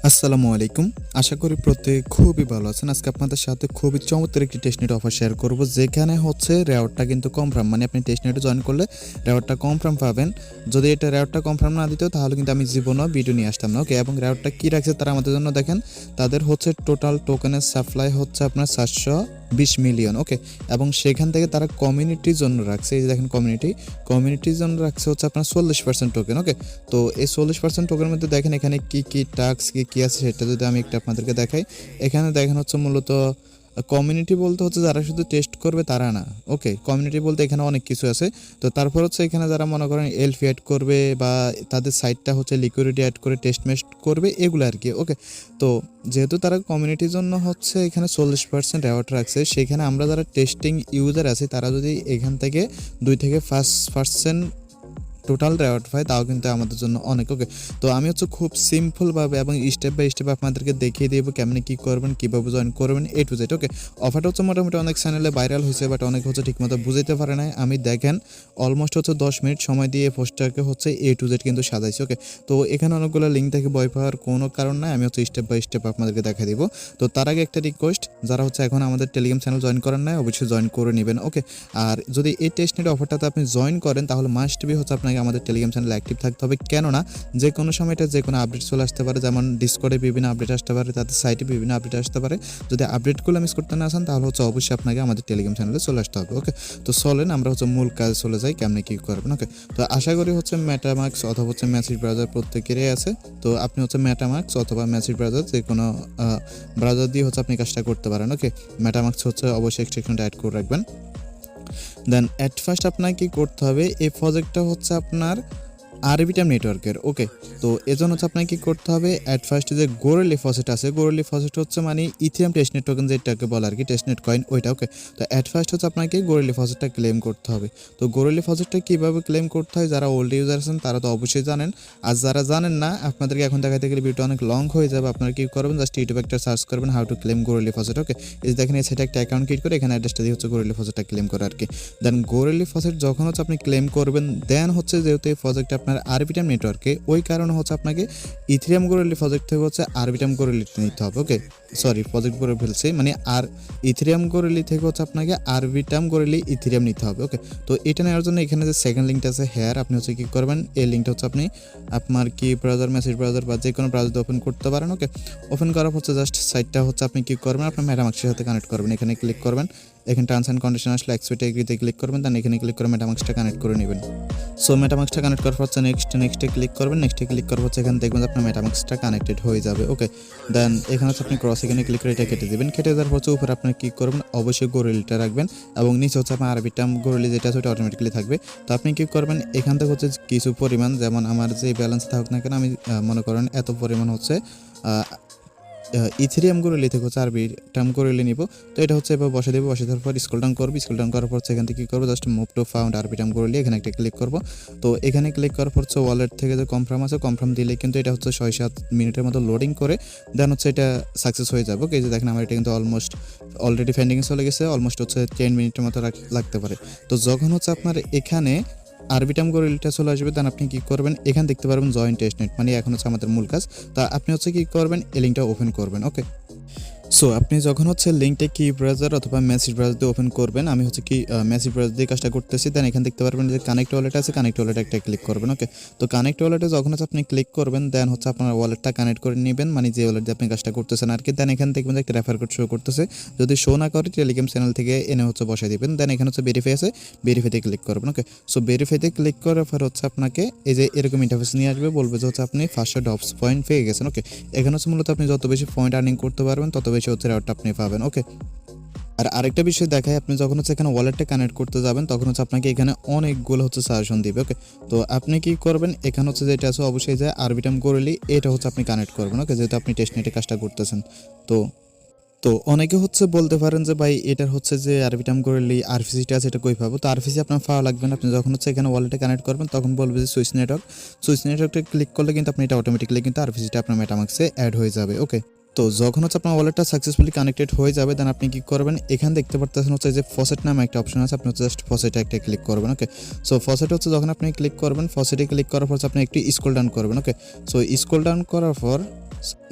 আসসালামু আলাইকুম। আশা করি প্রত্যেকে খুবই ভালো আছেন। আজকে আপনাদের সাথে খুবই চমৎকার একটি টেস্টনেট অফার শেয়ার করব, যেখানে হচ্ছে রেওয়ার্ডটা কিন্তু কনফার্ম, মানে আপনি টেস্টনেটে জয়েন করলে রেওয়ার্ডটা কনফার্ম পাবেন। যদি এটা রেওয়ার্ডটা কনফার্ম না দিত তাহলে কিন্তু আমি জীবনেও ভিডিও নিয়ে আসতাম না। ওকে, এবং রেওয়ার্ডটা কী রাখছে তারা আমাদের জন্য দেখেন, তাদের হচ্ছে টোটাল টোকেনের সাপ্লাই হচ্ছে আপনার 720 মিলিয়ন। ওকে, এবং সেখান থেকে তারা কমিউনিটির জন্য রাখছে, এই যে দেখেন কমিউনিটির জন্য রাখছে হচ্ছে আপনার 40% টোকেন। ওকে, তো এই 40% টোকেনের মধ্যে দেখেন এখানে কি টাস্ক কি আছে সেটা যদি আমি একটু আপনাদেরকে দেখাই। এখানে দেখেন হচ্ছে মূলত কমিউনিটি বলতে হচ্ছে যারা শুধু টেস্ট করবে তারা না। ওকে, কমিউনিটি বলতে এখানে অনেক কিছু আছে। তো তারপর হচ্ছে এখানে যারা মনে করেন এলফি অ্যাড করবে বা তাদের সাইটটা হচ্ছে লিকুইডিটি অ্যাড করে টেস্ট মেস্ট করবে, এগুলো আর কি। ওকে, তো যেহেতু তারা কমিউনিটির জন্য হচ্ছে এখানে 40% রেওয়ার্ড রাখছে, সেখানে আমরা যারা টেস্টিং ইউজার আছি তারা যদি এখান থেকে 2-5% টোটাল রেওয়ার্ড পাই তাও কিন্তু আমাদের জন্য অনেক। ওকে, তো আমি হচ্ছে খুব সিম্পলভাবে এবং স্টেপ বাই স্টেপ আপনাদেরকে দেখিয়ে দেবো কেমনি কী করবেন, কীভাবে জয়েন করবেন, এ টু জেড। ওকে, অফারটা হচ্ছে মোটামুটি অনেক চ্যানেলে ভাইরাল হয়েছে, বাট অনেক হচ্ছে ঠিকমতো বুঝাইতে পারে নাই। আমি দেখেন অলমোস্ট হচ্ছে 10 মিনিট সময় দিয়ে পোস্টটাকে হচ্ছে এ টু জেড কিন্তু সাজাইছি। ওকে, তো এখানে অনেকগুলো লিঙ্ক থেকে ভয় পাওয়ার কোনো কারণ নাই, আমি হচ্ছে স্টেপ বাই স্টেপ আপনাদেরকে দেখাই দিব। তো তার আগে একটা রিকোয়েস্ট, যারা হচ্ছে এখন আমাদের টেলিগ্রাম চ্যানেল জয়েন করেন নাই অবশ্যই জয়েন করে নেবেন। ওকে, আর যদি এই টেস্টনেট অফারটাতে আপনি জয়েন করেন তাহলে মাস্ট বি হচ্ছে আপনাকে আমাদের টেলিগ্রাম চ্যানেলে অ্যাক্টিভ থাকতে হবে। কেননা যে কোনো সময় এটা যে কোনো আপডেট চলে আসতে পারে, যেমন ডিসকর্ডে বিভিন্ন আপডেট আসতে পারে, তাদের সাইটে বিভিন্ন আপডেট আসতে পারে। যদি আপডেটগুলো মিস করতে না চান তাহলে হচ্ছে অবশ্যই আপনাকে আমাদের টেলিগ্রাম চ্যানেলে চলে আসতে হবে। ওকে, তো চলেন আমরা হচ্ছে মূল কাজে চলে যাই, কেমনে কী করবেন। ওকে, তো আশা করি হচ্ছে মেটামাক্স অথবা হচ্ছে মেসেজ ব্রাউজার প্রত্যেকেরই আছে। তো আপনি হচ্ছে মেটামাক্স অথবা মেসেজ ব্রাউজার যে কোনো ব্রাউজার দিয়ে হচ্ছে আপনি কাজটা করতে পারেন। ওকে, মেটামাক্স হচ্ছে অবশ্যই এক্সটেনশনটা অ্যাড করে রাখবেন। দেন অ্যাট ফার্স্ট আপনাকে কী করতে হবে, এই প্রজেক্টটা হচ্ছে আপনার আরবিটাম নেটওয়ার্কের। ওকে, তো এজন্য হচ্ছে আপনাকে কী করতে হবে, অ্যাট ফার্স্ট যে গোরেলি ফসেট আছে, গোরেলি ফসেট হচ্ছে মানে ইথিরিয়াম টেস্টনেট টোকেন যেটাকে বলে আর কি, টেস্টনেট কয়েন ওইটা। ওকে, তো অ্যাট ফার্স্ট হচ্ছে আপনাকে গোরেলি ফসেটটা ক্লেম করতে হবে। তো গোরেলি ফসেটটা কীভাবে ক্লেম করতে হয়, যারা ওল্ড ইউজার আছেন তারা তো অবশ্যই জানেন, আর যারা জানেন না আপনাদেরকে এখন দেখাতে গেলে ভিডিও অনেক লং হয়ে যাবে। আপনারা কী করবেন, জাস্ট ইউটিউবে একটা সার্চ করবেন হাউ টু ক্লেম গোরেলি ফসেট। ওকে, এই দেখেন সেটা একটা অ্যাকাউন্ট ক্রিয়েট করে এখানে অ্যাড্রেসটা দিয়ে হচ্ছে গোরেলি ফসেটটা ক্লেম করে আর কি। দেন গোরেলি ফসেট যখন হচ্ছে আপনি ক্লেম করবেন, দেন হচ্ছে যেহেতু এই প্রজেক্টটা আপনার আরবিটাম নেটওয়ার্কে, ওই কারণে হচ্ছে আপনাকে ইথিরিয়াম গোরেলি প্রজেক্ট থেকে হচ্ছে আরবিটাম গোরেলি নিতে হবে। ওকে, সরি প্রজেক্ট করে ফেলছি, মানে আর ইথিরিয়াম গোরেলি থেকে হচ্ছে আপনাকে আরবিটাম গোরেলি ইথিরিয়াম নিতে হবে। ওকে, তো এটা নেওয়ার জন্য এখানে যে সেকেন্ড লিঙ্কটা আছে হেয়ার, আপনি হচ্ছে কী করবেন, এই লিঙ্কটা হচ্ছে আপনি আপনার কি ব্রাউজার, মেসেজ ব্রাউজার বা যে কোনো ব্রাউজার ওপেন করতে পারেন। ওকে, ওপেন করার হচ্ছে জাস্ট সাইটটা হচ্ছে আপনি কী করবেন, আপনার মেটামাক্সের সাথে কানেক্ট করবেন। এখানে ক্লিক করবেন, এখানে টার্মস অ্যান্ড কন্ডিশন আসলে অ্যাকসেপ্ট এগ্রিতে ক্লিক করবেন, দেন এখানে ক্লিক করে মেটামাক্সটা কানেক্ট করে নেবেন। সো মেটামাক্সটা কানেক্ট করার পর হচ্ছে নেক্সটে ক্লিক করবেন। নেক্সটে ক্লিক করার হচ্ছে এখানে দেখবেন আপনার মেটামাক্সটা কানেক্টেড হয়ে যাবে। ওকে, দেন এখানে হচ্ছে আপনি ক্রস এখানে ক্লিক করে এটা কেটে দেবেন। কেটে দেওয়ার পর হচ্ছে উপরে আপনি কী করবেন, অবশ্যই গোরেলিটা রাখবেন এবং নিচে হচ্ছে আপনার আরবিটাম গোরেলি যেটা আছে ওটা অটোমেটিক্যালি থাকবে। তো আপনি কী করবেন, এখান থেকে হচ্ছে কিছু পরিমাণ, যেমন আমার যে ব্যালেন্স থাকুক না কেন, আমি মনে করেন এত পরিমাণ হচ্ছে ইথেরিয়াম গোরেলি থেকে হচ্ছে আরবিটাম গোরেলি নিব। তো এটা হচ্ছে এবার বসে দেবো, বসে দেওয়ার পর স্ক্রল ডাউন করবো। স্ক্রল ডাউন করার পর হচ্ছে এখান থেকে কী করবো, জাস্ট মুভ টু ফাউন্ড আরবিটাম গোরেলি, এখানে একটা ক্লিক করবো। তো এখানে ক্লিক করার পর হচ্ছে ওয়ালেট থেকে যে কনফার্ম আছে, কনফার্ম দিলে কিন্তু এটা হচ্ছে 6-7 মিনিটের মতো লোডিং করে দেন হচ্ছে এটা সাকসেস হয়ে যাবে। এই যে দেখেন আমার এটা কিন্তু অলরেডি পেন্ডিংয়ে চলে গেছে, অলমোস্ট হচ্ছে 10 মিনিটের মতো লাগতে পারে। তো যখন হচ্ছে আপনার এখানে আরবিটাম গোরেলিটা চলে আসবে, দেন আপনি কী করবেন, এখানে দেখতে পারবেন জয়েন টেস্টনেট, মানে এখন হচ্ছে আমাদের মূল কাজ। তা আপনি হচ্ছে কী করবেন, এই লিঙ্কটা ওপেন করবেন। ওকে, সো আপনি যখন হচ্ছে লিঙ্কটা কি ব্রাউজার অথবা মেসেজ ব্রাউজার দিয়ে ওপেন করবেন, আমি হচ্ছে কি মেসেজ ব্রাউজার দিয়ে কাজটা করতেছি। দেন এখানে দেখতে পারবেন যে কানেক্ট ওয়ালেট আছে, কানেক্ট ওয়ালেট একটা ক্লিক করবেন। ওকে, তো কানেক্ট ওয়ালেটে যখন হচ্ছে আপনি ক্লিক করবেন, দেন হচ্ছে আপনার ওয়ালেটটা কানেক্ট করে নেবেন, মানে যে ওয়ালেট দিয়ে আপনি কাজটা করতেছেন আর কি। দেন এখানে দেখবেন যে একটা রেফার কোড শো করতেছে, যদি শো না করে টেলিগ্রাম চ্যানেল থেকে এনে হচ্ছে বসাই দিবেন। দেন এখানে হচ্ছে ভেরিফাই আছে, ভেরিফাইতে ক্লিক করবেন। ওকে, সো ভেরিফাইতে ক্লিক করার পর হচ্ছে আপনাকে এই যে এরকম ইন্টারফেস নিয়ে আসবে, বলবে যে হচ্ছে আপনি 500 ডপস পয়েন্ট পেয়ে গেছেন। ওকে, এখানে হচ্ছে মূলত আপনি যত বেশি পয়েন্ট আর্নিং করতে পারবেন তত বেশি হচ্ছে রেওয়ার্ডটা আপনি পাবেন। ওকে, আর আরেকটা বিষয় দেখায়, আপনি যখন হচ্ছে এখানে ওয়ালেটটা কানেক্ট করতে যাবেন তখন হচ্ছে আপনাকে এখানে অনেকগুলো হচ্ছে সাজেশন দিবে। ওকে, তো আপনি কি করবেন, এখানে হচ্ছে যেটা আছে অবশ্যই যে আরবিটাম গোরেলি এটা হচ্ছে আপনি কানেক্ট করবেন। ওকে, যেহেতু আপনি টেস্টনেটে কাজটা করতেছেন। তো তো অনেকে হচ্ছে বলতে পারেন যে ভাই এটার হচ্ছে যে আরবিটাম গোরেলি আরপিসিটা আছে এটা কই পাবো। তো আরপিসি আপনার পাওয়া লাগবে না, আপনি যখন হচ্ছে এখানে ওয়ালেটে কানেক্ট করবেন তখন বলবে যে সুইচ নেটওয়ার্কটা ক্লিক করলে কিন্তু আপনি এটা অটোমেটিক্যালি কিন্তু আরপিসিটা আপনার মেটামাক্সে অ্যাড হয়ে যাবে। ওকে, তো যখন হচ্ছে আপনার ওয়ালেটটা সাকসেসফুলি কানেক্টেড হয়ে যাবে, দেন আপনি কী করবেন, এখানে দেখতে পারতেছেন হচ্ছে যে ফসেট নামে একটা অপশন আছে, আপনি হচ্ছে জাস্ট ফসেটে একটা ক্লিক করবেন। ওকে, সো ফসেট হচ্ছে যখন আপনি ক্লিক করবেন, ফসেটে ক্লিক করার পর আপনি একটু স্ক্রল ডাউন করবেন। ওকে, সো স্ক্রল ডাউন করার পর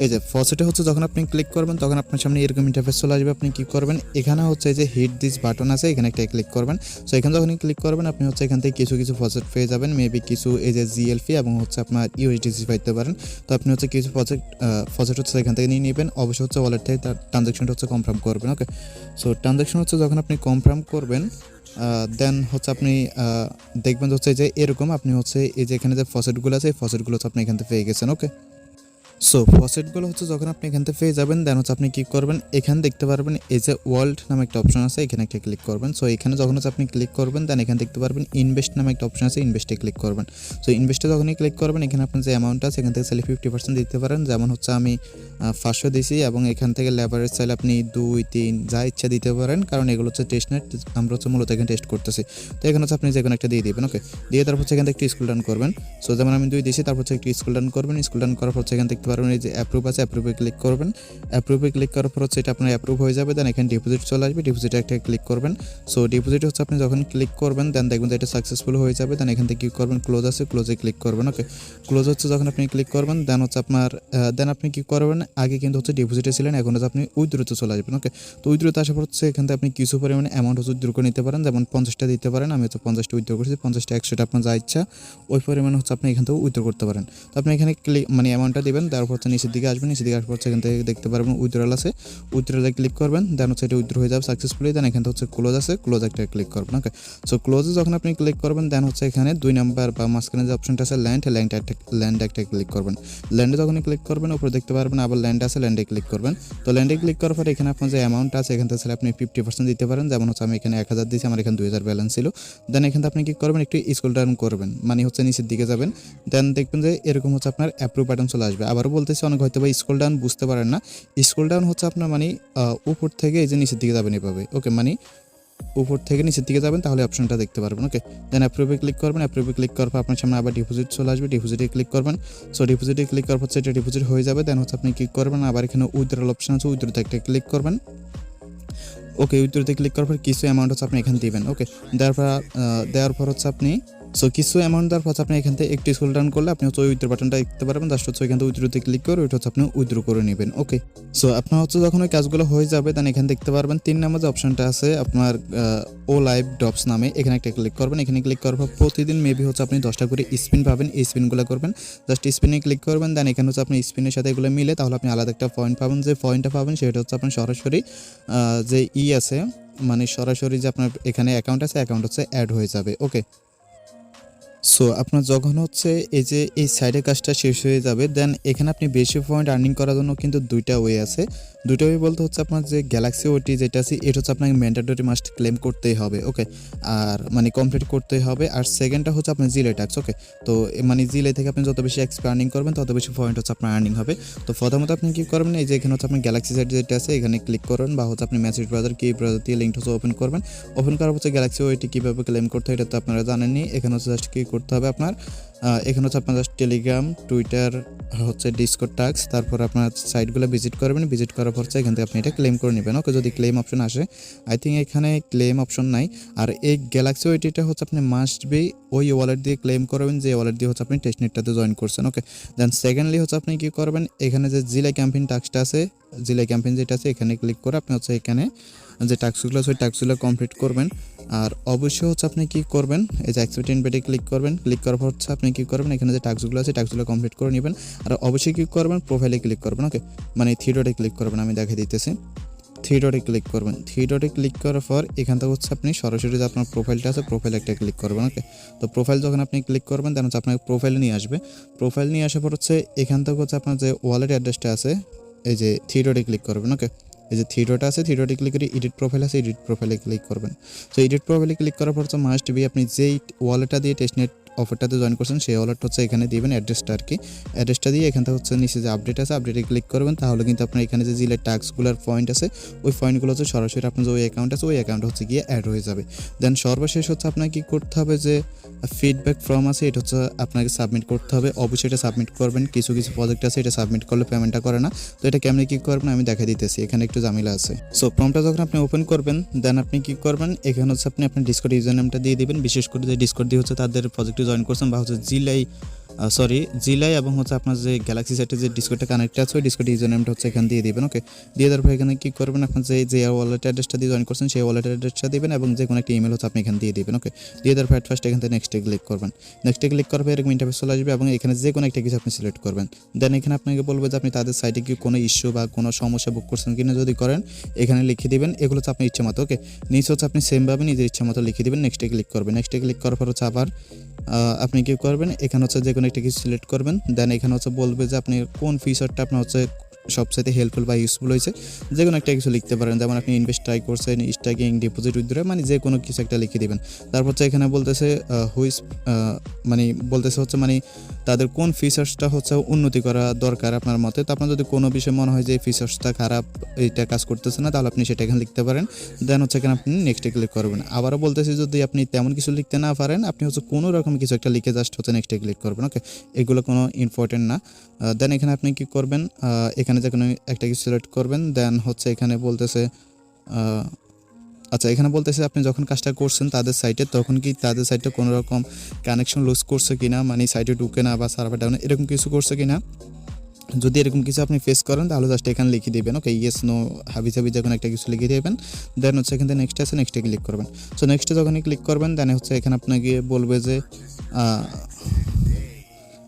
এই যে ফসেটে হচ্ছে যখন আপনি ক্লিক করবেন তখন আপনার সামনে এরকম ইন্টারফেস চলে আসবে। আপনি কি করবেন, এখানে হচ্ছে এই যে হিট দিস বাটন আছে, এখানে একটা ক্লিক করবেন। সো এখানে যখন ক্লিক করবেন আপনি হচ্ছে এখান থেকে কিছু কিছু ফসেট পেয়ে যাবেন, মেবি কিছু এই যে জিএলপি এবং হচ্ছে আপনার ইউএসডিসি পাইতে পারেন। তো আপনি হচ্ছে কিছু ফসেট হচ্ছে এখান থেকে নিয়ে নেবেন, অবশ্যই হচ্ছে ওয়ালেট থেকে তার ট্রানজাকশনটা হচ্ছে কনফার্ম করবেন। ওকে, সো ট্রানজাকশন হচ্ছে যখন আপনি কনফার্ম করবেন দেন হচ্ছে আপনি দেখবেন হচ্ছে যে এরকম আপনি হচ্ছে এই যে এখানে যে ফসেটগুলো আছে এই ফসেটগুলো হচ্ছে আপনি এখান থেকে পেয়ে গেছেন। ওকে, সো ফসেটগুলো হচ্ছে যখন আপনি এখান থেকে পেয়ে যাবেন দেন হচ্ছে আপনি কী করবেন, এখানে দেখতে পারবেন এই যে ওয়ার্ল্ড নামে একটা অপশন আছে, এখানে একটা ক্লিক করবেন। সো এখানে যখন হচ্ছে আপনি ক্লিক করবেন দেন এখানে দেখতে পারবেন ইনভেস্ট নামে একটা অপশন আছে, ইনভেস্টে ক্লিক করবেন। সো ইনভেস্টে যখনই ক্লিক করবেন এখানে আপনার যে অ্যামাউন্ট আছে এখান থেকে চাইলে 50% দিতে পারেন, যেমন হচ্ছে আমি 500 দিছি এবং এখান থেকে লেবারেজ চাইলে আপনি 2, 3 যা ইচ্ছা দিতে পারেন, কারণ এগুলো হচ্ছে টেস্টনেট, আমরা হচ্ছে মূলত এখানে টেস্ট করতেছি। তো এখানে হচ্ছে আপনি যে কোনো একটা দিয়ে দিবেন। ওকে, দিয়ে তারপর হচ্ছে এখান থেকে একটু স্ক্রল ডাউন করবেন। সো যেমন আমি 2 দিয়েছি, তারপর হচ্ছে একটু স্ক্রল ডাউন করবেন। স্ক্রল ডাউন করার পর হচ্ছে এখানে দেখতে পারবেন এই যে অ্যাপ্রুভ আছে, অ্যাপ্রুভে ক্লিক করবেন। অ্যাপ্রুভে ক্লিক করার পর হচ্ছে এটা আপনার অ্যাপ্রুভ হয়ে যাবে, দেন এখানে ডিপোজিট চলে আসবে, ডিপোজিটে একটা ক্লিক করবেন। সো ডিপোজিট হচ্ছে আপনি যখন ক্লিক করবেন দেন দেখবেন যে এটা সাকসেসফুল হয়ে যাবে, দেন এখান থেকে কী করবেন, ক্লোজ আছে, ক্লোজে ক্লিক করবেন। ওকে, ক্লোজ হচ্ছে যখন আপনি ক্লিক করবেন দেন হচ্ছে আপনার দেন আপনি কী করবেন, আগে কিন্তু হচ্ছে ডিপোজিটে ছিলেন, এখন হচ্ছে আপনি উইথড্রোতে চলে আসবেন। ওকে, তো উইথড্রোতে আসার পর হচ্ছে এখান থেকে আপনি কিছু পরিমাণে অ্যামাউন্ট হচ্ছে উইথড্রো করে নিতে পারেন, যেমন 50টা দিতে পারেন। আমি হচ্ছে 50টা উইথড্রো করছি, 50টা 100টা আপনার যা ইচ্ছা ওই পরিমাণে হচ্ছে আপনি এখান থেকে উইথড্রো করতে পারেন। তো আপনি এখানে ক্লিক মানে অ্যামাউন্টটা দেবেন, তারপর হচ্ছে নিচের দিকে আসবেন, নিচের দিকে আসার পর এখান থেকে দেখতে পারবেন উইথড্রল আছে, উইথড্রলে ক্লিক করবেন, দেন হচ্ছে এটা উইথড্র হয়ে যাবে সাকসেসফুলি। দেন এখানে হচ্ছে ক্লোজ আছে, ক্লোজ একটা ক্লিক করবেন। ওকে, সো ক্লোজে যখন আপনি ক্লিক করবেন দেন হচ্ছে এখানে 2 নাম্বার বা মাঝখানে যে অপশনটা আছে ল্যান্ড একটা ক্লিক করবেন। ল্যান্ডে যখন ক্লিক করবেন উপরে দেখতে পারবেন আবার ল্যান্ড আছে, ল্যান্ডে ক্লিক করবেন। তো ল্যান্ডে ক্লিক করার পর এখানে আপনার যে অ্যামাউন্ট আছে এখান থেকে আপনি 50% দিতে পারেন, যেমন হচ্ছে আমি এখানে 1000 দিয়েছি, আমার এখানে 2000 ব্যালেন্স ছিল। দেন এখানে আপনি কি করবেন, একটু স্ক্রল ডাউন করবেন, মানে হচ্ছে নিচের দিকে যাবেন, দেন দেখবেন যে এরকম হচ্ছে আপনার অ্যাপ্রুভ বাটন চলে আসবে। আবারও বলতেছি, অনেক হয়তো বা স্ক্রল ডাউন বুঝতে পারেন না, স্ক্রল ডাউন হচ্ছে আপনার মানে উপর থেকে এই যে নিচের দিকে যাবেন এভাবে। ওকে, মানে উপর থেকে নিচের দিকে যাবেন তাহলে অপশনটা দেখতে পারবেন। ওকে, দেন অ্যাপ্রুভে ক্লিক করবেন, অ্যাপ্রুভে ক্লিক করার পর আপনার সামনে আবার ডিপোজিট চলে আসবে, ডিপোজিটে ক্লিক করবেন। সো ডিপোজিটে ক্লিক করার পর এটা ডিপোজিট হয়ে যাবে, দেন হচ্ছে আপনি ক্লিক করবেন, আবার এখানে উইথড্রল অপশন আছে, উইথড্রোতে একটা ক্লিক করবেন। ওকে, উইথড্রোতে ক্লিক করার পর কিছু অ্যামাউন্ট হচ্ছে আপনি এখানে দিবেন। ওকে, দেওয়ার পর হচ্ছে আপনি কিছু অ্যামাউন্ট দেওয়ার পর আপনি এখান থেকে একটু স্ক্রল ডাউন করলে আপনি হচ্ছে উইথড্র বাটনটা দেখতে পারবেন, জাস্ট হচ্ছে এখান থেকে উইথড্রোতে ক্লিক করে ওইটা হচ্ছে আপনি উইথড্র করে নেবেন। ওকে, সো আপনার হচ্ছে যখন ওই কাজগুলো হয়ে যাবে দেন এখানে দেখতে পারবেন 3 নম্বর যে অপশনটা আছে আপনার ও লাইভ ড্রপস নামে, এখানে একটা ক্লিক করবেন। এখানে ক্লিক করার পর প্রতিদিন মেবি হচ্ছে আপনি 10টা করে স্পিন পাবেন, এই স্পিনগুলো করবেন, জাস্ট স্পিনে ক্লিক করবেন। দেন এখানে হচ্ছে আপনি স্পিনের সাথে এগুলো মিলে তাহলে আপনি আলাদা একটা পয়েন্ট পাবেন, যে পয়েন্টটা পাবেন সেটা হচ্ছে আপনার সরাসরি যে আছে, মানে সরাসরি যে আপনার এখানে অ্যাকাউন্ট আছে অ্যাকাউন্ট হচ্ছে অ্যাড হয়ে যাবে। ওকে, সো আপনার যখন হচ্ছে এই যে এই সাইডের কাজটা শেষ হয়ে যাবে দেন এখানে আপনি বেশি পয়েন্ট আর্নিং করার জন্য কিন্তু 2টা ওয়ে আছে। 2টা ওয়ে বলতে হচ্ছে আপনার যে গ্যালাক্সি ওটি যেটা আছে এটা হচ্ছে আপনাকে ম্যান্ডেটরি মাস্ট ক্লেম করতেই হবে। ওকে, আর মানে কমপ্লিট করতেই হবে। আর সেকেন্ডটা হচ্ছে আপনার জিলে ট্যাক্স। ওকে, তো মানে জিলে থেকে আপনি যত বেশি এক্সপি আর্নিং করবেন তত বেশি পয়েন্ট হচ্ছে আপনার আর্নিং হবে। তো প্রথমত আপনি কী করবেন, এই যে এখানে হচ্ছে আপনার গ্যালাক্সি সাইড যেটা আছে এখানে ক্লিক করবেন, বা হচ্ছে আপনি মেসেজ ব্রাউজার কি ব্রাউজার দিয়ে লিঙ্কটা হচ্ছে ওপেন করবেন। ওপেন করার হচ্ছে গ্যালাক্সি ওটি কীভাবে ক্লেম করতে হয় এটা তো আপনারা জানেননি। এখানে হচ্ছে জাস্ট কী করতে হবে আপনার, এখানে হচ্ছে আপনার জাস্ট টেলিগ্রাম, টুইটার, হচ্ছে ডিসকর্ড টাস্ক, তারপর আপনার সাইটগুলো ভিজিট করবেন, ভিজিট করার পর এখান থেকে আপনি এটা ক্লেম করে নেবেন। ওকে, যদি ক্লেম অপশন আসে, আই থিঙ্ক এখানে ক্লেম অপশন নাই। আর এই গ্যালাক্সি ওইটিটা হচ্ছে আপনি মাস্ট বি ওই ওয়ালেট দিয়ে ক্লেম করবেন যে ওয়ালেট দিয়ে হচ্ছে আপনি টেস্টনেটটাতে জয়েন করছেন। ওকে, দেন সেকেন্ডলি হচ্ছে আপনি কী করবেন, এখানে যে জিলাই ক্যাম্পেইন টাস্কটা আছে, জিলাই ক্যাম্পেইন যেটা আছে এখানে ক্লিক করে আপনি হচ্ছে এখানে যে টাস্কগুলো আছে ওই টাস্কগুলো কমপ্লিট করবেন। আর অবশ্যই হচ্ছে আপনি কী করবেন, এই যে অ্যাকসেপ্ট ইনভাইটে ক্লিক করবেন, ক্লিক করার পর হচ্ছে আপনি কী করবেন, এখানে যে টাস্কগুলো আছে টাস্কগুলো কমপ্লিট করে নেবেন। আর অবশ্যই কী করবেন, প্রোফাইলে ক্লিক করবেন। ওকে, মানে 3 ডটে ক্লিক করবেন, আমি দেখিয়ে দিতেছি। 3 ডটে ক্লিক করবেন, 3 ডটে ক্লিক করার পর এখান থেকে হচ্ছে আপনি সরাসরি যে আপনার প্রোফাইলটা আছে প্রোফাইলে একটা ক্লিক করবেন। ওকে, তো প্রোফাইল যখন আপনি ক্লিক করবেন তখন হচ্ছে আপনার প্রোফাইলে নিয়ে আসবে। প্রোফাইল নিয়ে আসার পর হচ্ছে এখান থেকে হচ্ছে আপনার যে ওয়ালেট অ্যাড্রেসটা আছে এই যে 3 ডটে ক্লিক করবেন। ওকে, এই যে 3 ডট আছে, 3 ডটে ক্লিক করে এডিট প্রোফাইল আছে, এডিট প্রোফাইলে ক্লিক করবেন। সো এডিট প্রোফাইলে ক্লিক করার পর হচ্ছে মাস্ট বি আপনি যেই ওয়ালেটটা দিয়ে টেস্টনেট অফারটাতে জয়েন করছেন সেই ওয়ালেটটা হচ্ছে এখানে দিবেন, অ্যাড্রেসটা আর কি। অ্যাড্রেসটা দিয়ে এখান থেকে হচ্ছে নিচে যে আপডেট আছে আপডেটে ক্লিক করবেন, তাহলে কিন্তু আপনার এখানে যে জিলের টাস্কগুলোর পয়েন্ট আছে ওই পয়েন্টগুলো হচ্ছে সরাসরি আপনার যে ওই অ্যাকাউন্ট আছে ওই অ্যাকাউন্ট হচ্ছে গিয়ে অ্যাড হয়ে যাবে। দেন সর্বশেষ হচ্ছে আপনাকে কী করতে হবে, যে ফিডব্যাক ফর্ম আছে এটা হচ্ছে আপনাকে সাবমিট করতে হবে। অবশ্যই এটা সাবমিট করবেন, কিছু কিছু প্রজেক্ট আছে এটা সাবমিট করলে পেমেন্টটা করে না। তো এটা কেমনি কী করবেন আমি দেখা দিতেছি, এখানে একটু ঝামেলা আছে। সো ফর্মটা যখন আপনি ওপেন করবেন দেন আপনি কী করবেন, এখানে হচ্ছে আপনি আপনার ডিসকর্ড ইউজার নেমটা দিয়ে দিবেন। বিশেষ করে যে ডিসকর্ড দিয়ে হচ্ছে তাদের প্রজেক্টে জয়েন করছেন বা হচ্ছে জিলাই সরি জিলাই এবং হচ্ছে আপনার যে গ্যালাক্সি সাইটে যে ডিসকর্ডটা কানেক্ট আছে ওই ডিসকর্ড ইউজার নেমটা হচ্ছে এখানে দিয়ে দিবেন। ওকে, দিয়ে দেওয়ার পর এখানে কী করবেন, আপনার যে ওয়ালেট অ্যাড্রেসটা দিয়ে জয়েন করছেন সেই ওয়ালেট অ্যাড্রেসটা দিবেন এবং যে কোনো একটা ইমেল হচ্ছে আপনি এখানে দিয়ে দিবেন। ওকে, দিয়ে দেওয়ার পর ফার্স্ট এখান থেকে নেক্সটে ক্লিক করবেন। নেক্সটে ক্লিক করার পর এরকম ইন্টারফেস চলে আসবে এবং এখানে যে কোনো একটা কিছু আপনি সিলেক্ট করবেন। দেন এখানে আপনাকে বলবে যে আপনি তাদের সাইটে কি কোনো ইস্যু বা কোনো সমস্যা বুক করছেন কিনা, যদি করেন এখানে লিখে দিবেন। এগুলো হচ্ছে আপনার ইচ্ছা মতো। ওকে, নিচে হচ্ছে আপনি সেমভাবে নিজের ইচ্ছা মতো লিখে দিবেন। নেক্সটে ক্লিক করবেন। নেক্সটে ক্লিক করার পর হচ্ছে আবার আপনি কী করবেন, এখানে হচ্ছে যে কোনো একটা কিছু সিলেক্ট করবেন। দেন এখানে হচ্ছে বলবে যে আপনি কোন ফিচারটা আপনার হচ্ছে সবসাইতে হেল্পফুল বা ইউজফুল হয়েছে, যে কোনো একটা কিছু লিখতে পারেন। যেমন আপনি ইনভেস্ট ট্রাই করছেন, স্ট্যাকিং, ডিপোজিট, উইথড্র, মানে যে কোনো কিছু একটা লিখে দিবেন। তারপর হচ্ছে এখানে বলতেছে হুইস, মানে বলতেছে হচ্ছে মানে তাদের কোন ফিচার্সটা হচ্ছে উন্নতি করা দরকার আপনার মতে। তো আপনার যদি কোনো বিষয়ে মনে হয় যে এই ফিচার্সটা খারাপ, এইটা কাজ করতেছে না, তাহলে আপনি সেটা এখানে লিখতে পারেন। দেন হচ্ছে এখানে আপনি নেক্সটে ক্লিক করবেন। আবারও বলতেছি যদি আপনি তেমন কিছু লিখতে না পারেন, আপনি হচ্ছে কোনো রকম কিছু একটা লিখে জাস্ট হচ্ছে নেক্সটে ক্লিক করবেন। ওকে, এগুলো কোনো ইম্পর্টেন্ট না। দেন এখানে আপনি কী করবেন, এখানে যে কোনো একটা কিছু সিলেক্ট করবেন। দেন হচ্ছে এখানে বলতেছে আচ্ছা, এখানে বলতেছে আপনি যখন কাজটা করছেন তাদের সাইটে, তখন কি তাদের সাইটে কোনো রকম কানেকশন লুজ করছে কিনা, মানে সাইটে ঢুকে না বা সার্ভার ডাউন এরকম কিছু করছে কিনা। যদি এরকম কিছু আপনি ফেস করেন তাহলে জাস্ট এখানে লিখে দিবেন। ওকে, ইয়েস নো হাবি জাবি যখন একটা কিছু লিখে দিবেন। দেন হচ্ছে এখান থেকে নেক্সট আছে, নেক্সটে ক্লিক করবেন। সো নেক্সটে যখনই ক্লিক করবেন দেন হচ্ছে এখানে আপনাকে বলবে যে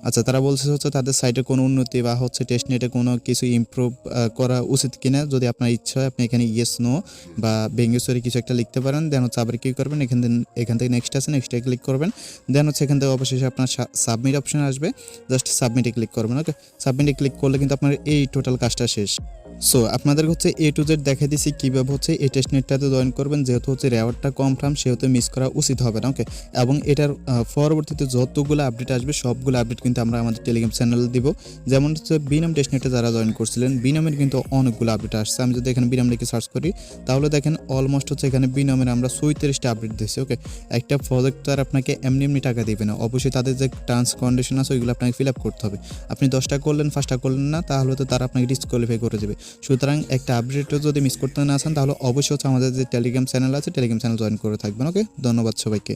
আচ্ছা, তারা বলছে হচ্ছে তাদের সাইটে কোনো উন্নতি বা হচ্ছে টেস্টনেটে কোনো কিছু ইমপ্রুভ করা উচিত কিনা। যদি আপনার ইচ্ছা হয় আপনি এখানে ইয়েস নো বা বেঙ্গেশ্বরী কিছু একটা লিখতে পারেন। দেন হচ্ছে আবার কী করবেন, এখান থেকে নেক্সট আছে, নেক্সটে ক্লিক করবেন। দেন হচ্ছে এখান থেকে অবশেষে আপনার সাবমিট অপশন আসবে, জাস্ট সাবমিটে ক্লিক করবেন। ওকে, সাবমিটে ক্লিক করলে কিন্তু আপনার এই টোটাল কাজটা শেষ। সো আপনাদের হচ্ছে A to Z দেখাই দিচ্ছি কীভাবে হচ্ছে এই টেস্টনেটটাতে জয়েন করবেন। যেহেতু হচ্ছে রেওয়ার্ডটা কনফার্ম, সেহেতু মিস করা উচিত হবে না। ওকে, এবং এটার পরবর্তীতে যতগুলো আপডেট আসবে সবগুলো আপডেট কিন্তু আমরা আমাদের টেলিগ্রাম চ্যানেলে দিব। যেমন হচ্ছে বিনাম টেস্টনেটে যারা জয়েন করছিলেন, বিনামের কিন্তু অনেকগুলো আপডেট আসছে। আমি যদি এখানে বিনাম লিখে সার্চ করি তাহলে দেখেন অলমোস্ট হচ্ছে এখানে বিনামের আমরা 37টা আপডেট দিচ্ছি। ওকে, একটা প্রজেক্ট তো আর আপনাকে এমনি এমনি টাকা দিবে না, অবশ্যই তাদের যে টার্মস কন্ডিশন আছে ওইগুলো আপনাকে ফিল আপ করতে হবে। আপনি 10টা করলেন, 5টা করলেন না, তাহলে তো তারা আপনাকে ডিসকোয়ালিফাই করে দেবে। সুতরাং একটা আপডেটও যদি মিস করতে না চান তাহলে অবশ্যই হচ্ছে আমাদের যে টেলিগ্রাম চ্যানেল আছে টেলিগ্রাম চ্যানেল জয়েন করে থাকবেন। ওকে, ধন্যবাদ সবাইকে।